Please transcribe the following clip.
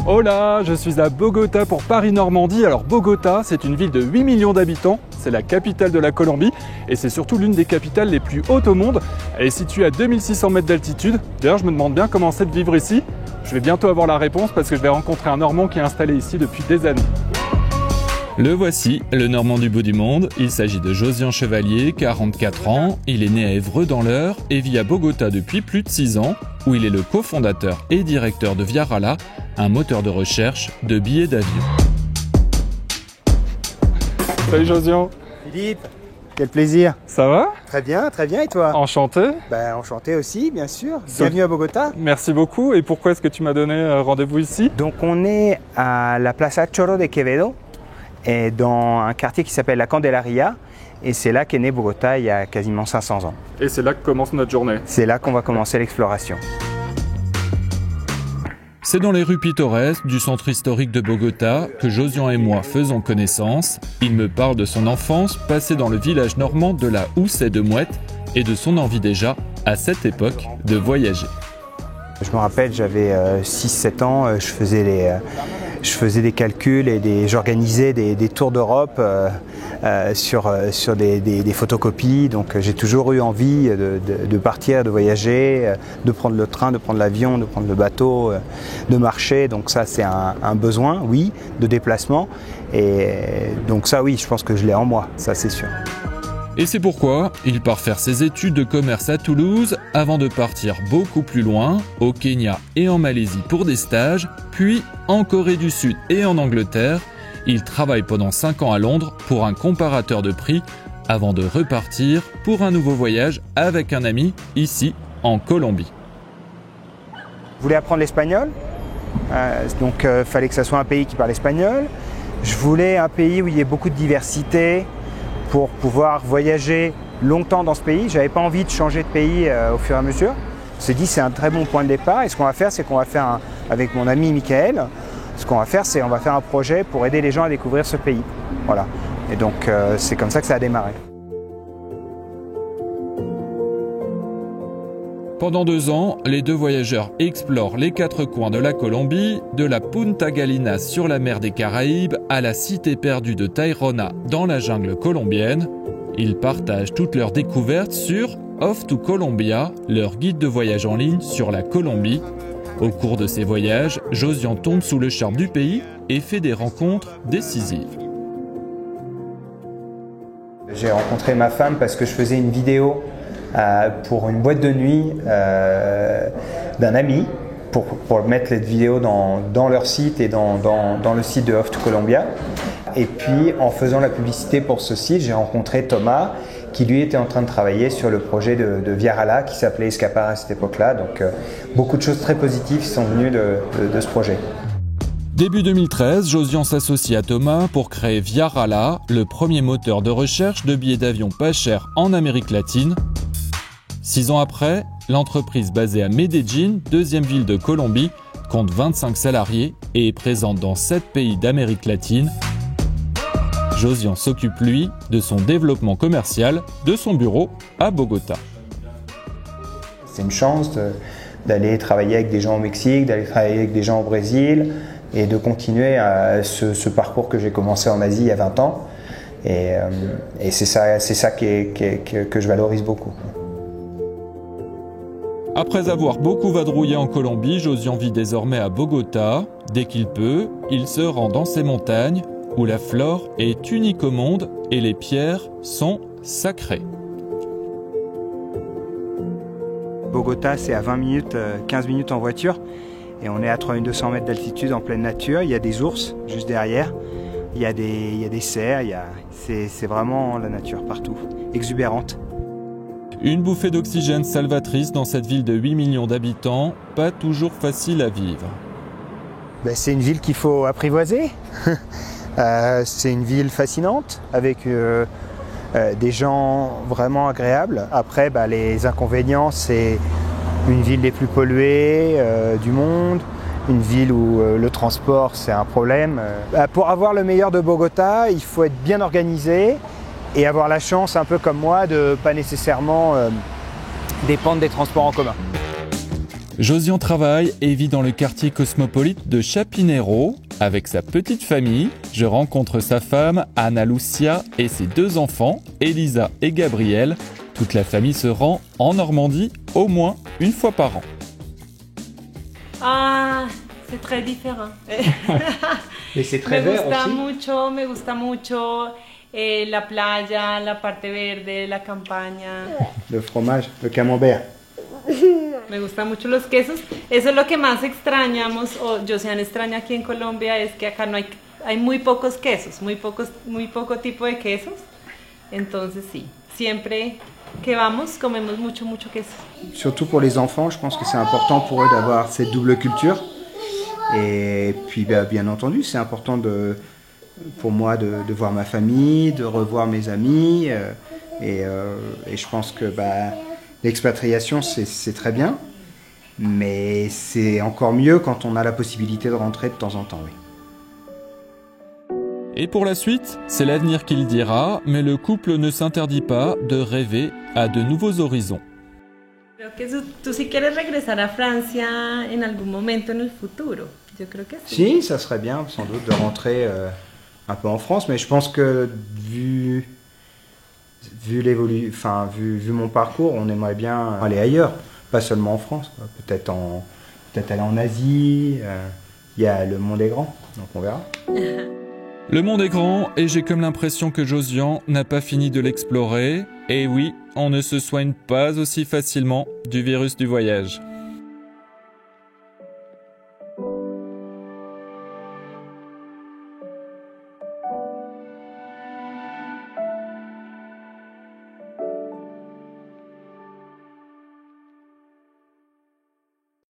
Hola, je suis à Bogota pour Paris-Normandie. Alors Bogota, c'est une ville de 8 millions d'habitants, c'est la capitale de la Colombie et c'est surtout l'une des capitales les plus hautes au monde. Elle est située à 2600 mètres d'altitude. D'ailleurs, je me demande bien comment c'est de vivre ici. Je vais bientôt avoir la réponse parce que je vais rencontrer un Normand qui est installé ici depuis des années. Le voici, le Normand du bout du monde. Il s'agit de Josian Chevalier, 44 ans. Il est né à Évreux dans l'Eure et vit à Bogota depuis plus de 6 ans, où il est le cofondateur et directeur de Viarala, un moteur de recherche de billets d'avion. Salut Josian. Philippe, quel plaisir. Ça va? Très bien, et toi? Enchanté. Enchanté aussi, bien sûr. Bienvenue à Bogota. Merci beaucoup. Et pourquoi est-ce que tu m'as donné rendez-vous ici? Donc on est à la Plaza Chorro de Quevedo, et dans un quartier qui s'appelle la Candelaria. Et c'est là qu'est né Bogota il y a quasiment 500 ans. Et c'est là que commence notre journée. C'est là qu'on va commencer l'exploration. C'est dans les rues pittoresques du centre historique de Bogota que Josian et moi faisons connaissance. Il me parle de son enfance passée dans le village normand de la Houssaye de Mouette et de son envie déjà, à cette époque, de voyager. Je me rappelle, j'avais 6-7 ans, je faisais des calculs et j'organisais des tours d'Europe sur des photocopies. Donc j'ai toujours eu envie de partir, de voyager, de prendre le train, de prendre l'avion, de prendre le bateau, de marcher. Donc ça c'est un besoin, oui, de déplacement. Et donc ça oui, je pense que je l'ai en moi, ça c'est sûr. Et c'est pourquoi il part faire ses études de commerce à Toulouse avant de partir beaucoup plus loin, au Kenya et en Malaisie pour des stages, puis en Corée du Sud et en Angleterre. Il travaille pendant 5 ans à Londres pour un comparateur de prix avant de repartir pour un nouveau voyage avec un ami ici en Colombie. Je voulais apprendre l'espagnol, donc fallait que ça soit un pays qui parle espagnol. Je voulais un pays où il y ait beaucoup de diversité, pour pouvoir voyager longtemps dans ce pays. Je n'avais pas envie de changer de pays au fur et à mesure. On s'est dit c'est un très bon point de départ et ce qu'on va faire c'est qu'on va faire avec mon ami Michael, ce qu'on va faire c'est on va faire un projet pour aider les gens à découvrir ce pays. Voilà. Et donc c'est comme ça que ça a démarré. Pendant 2 ans, les deux voyageurs explorent les 4 coins de la Colombie, de la Punta Galinas sur la mer des Caraïbes à la cité perdue de Tayrona dans la jungle colombienne. Ils partagent toutes leurs découvertes sur Off to Colombia, leur guide de voyage en ligne sur la Colombie. Au cours de ces voyages, Josian tombe sous le charme du pays et fait des rencontres décisives. J'ai rencontré ma femme parce que je faisais une vidéo pour une boîte de nuit d'un ami pour mettre cette vidéo dans leur site et dans le site de Off to Colombia. Et puis en faisant la publicité pour ce site, j'ai rencontré Thomas qui lui était en train de travailler sur le projet de Viarala qui s'appelait Escapar à cette époque-là. Donc beaucoup de choses très positives sont venues de ce projet. Début 2013, Josian s'associe à Thomas pour créer Viarala, le premier moteur de recherche de billets d'avion pas chers en Amérique latine. 6 ans après, l'entreprise basée à Medellín, deuxième ville de Colombie, compte 25 salariés et est présente dans 7 pays d'Amérique latine. Josian s'occupe, lui, de son développement commercial de son bureau à Bogota. C'est une chance d'aller travailler avec des gens au Mexique, d'aller travailler avec des gens au Brésil et de continuer ce parcours que j'ai commencé en Asie il y a 20 ans. Et c'est ça que je valorise beaucoup. Après avoir beaucoup vadrouillé en Colombie, Josian vit désormais à Bogota. Dès qu'il peut, il se rend dans ces montagnes où la flore est unique au monde et les pierres sont sacrées. Bogota, c'est à 20 minutes, 15 minutes en voiture et on est à 3200 mètres d'altitude en pleine nature. Il y a des ours juste derrière, il y a des cerfs, c'est vraiment la nature partout, exubérante. Une bouffée d'oxygène salvatrice dans cette ville de 8 millions d'habitants, pas toujours facile à vivre. C'est une ville qu'il faut apprivoiser. C'est une ville fascinante avec des gens vraiment agréables. Après, les inconvénients, c'est une ville des plus polluées du monde, une ville où le transport, c'est un problème. Pour avoir le meilleur de Bogota, il faut être bien organisé et avoir la chance, un peu comme moi, de ne pas nécessairement dépendre des transports en commun. Josian travaille et vit dans le quartier cosmopolite de Chapinero. Avec sa petite famille, je rencontre sa femme, Ana Lucia, et ses 2 enfants, Elisa et Gabriel. Toute la famille se rend en Normandie au moins une fois par an. Ah, c'est très différent. Mais c'est très vert aussi. Me gusta mucho la playa, la parte verde, la campaña. Le fromage, le camembert. Me gustan mucho los quesos. Eso es lo que más extrañamos, o Josian extraña aquí en Colombia, es que acá no hay muy pocos quesos, muy poco tipo de quesos. Entonces sí, siempre que vamos comemos mucho queso. Surtout pour les enfants, je pense que c'est important pour eux d'avoir cette double culture. Et puis bien entendu, c'est important pour moi de voir ma famille, de revoir mes amis. Et je pense que l'expatriation, c'est très bien. Mais c'est encore mieux quand on a la possibilité de rentrer de temps en temps, oui. Et pour la suite, c'est l'avenir qui le dira, mais le couple ne s'interdit pas de rêver à de nouveaux horizons. Creo que tú sí quieres regresar a Francia en algún momento en el futuro. Yo creo que sí. Si, ça serait bien sans doute de rentrer un peu en France, mais je pense que vu mon parcours, on aimerait bien aller ailleurs, pas seulement en France, quoi. Peut-être aller en Asie. Le monde est grand, donc on verra. Le monde est grand et j'ai comme l'impression que Josian n'a pas fini de l'explorer. Et oui, on ne se soigne pas aussi facilement du virus du voyage.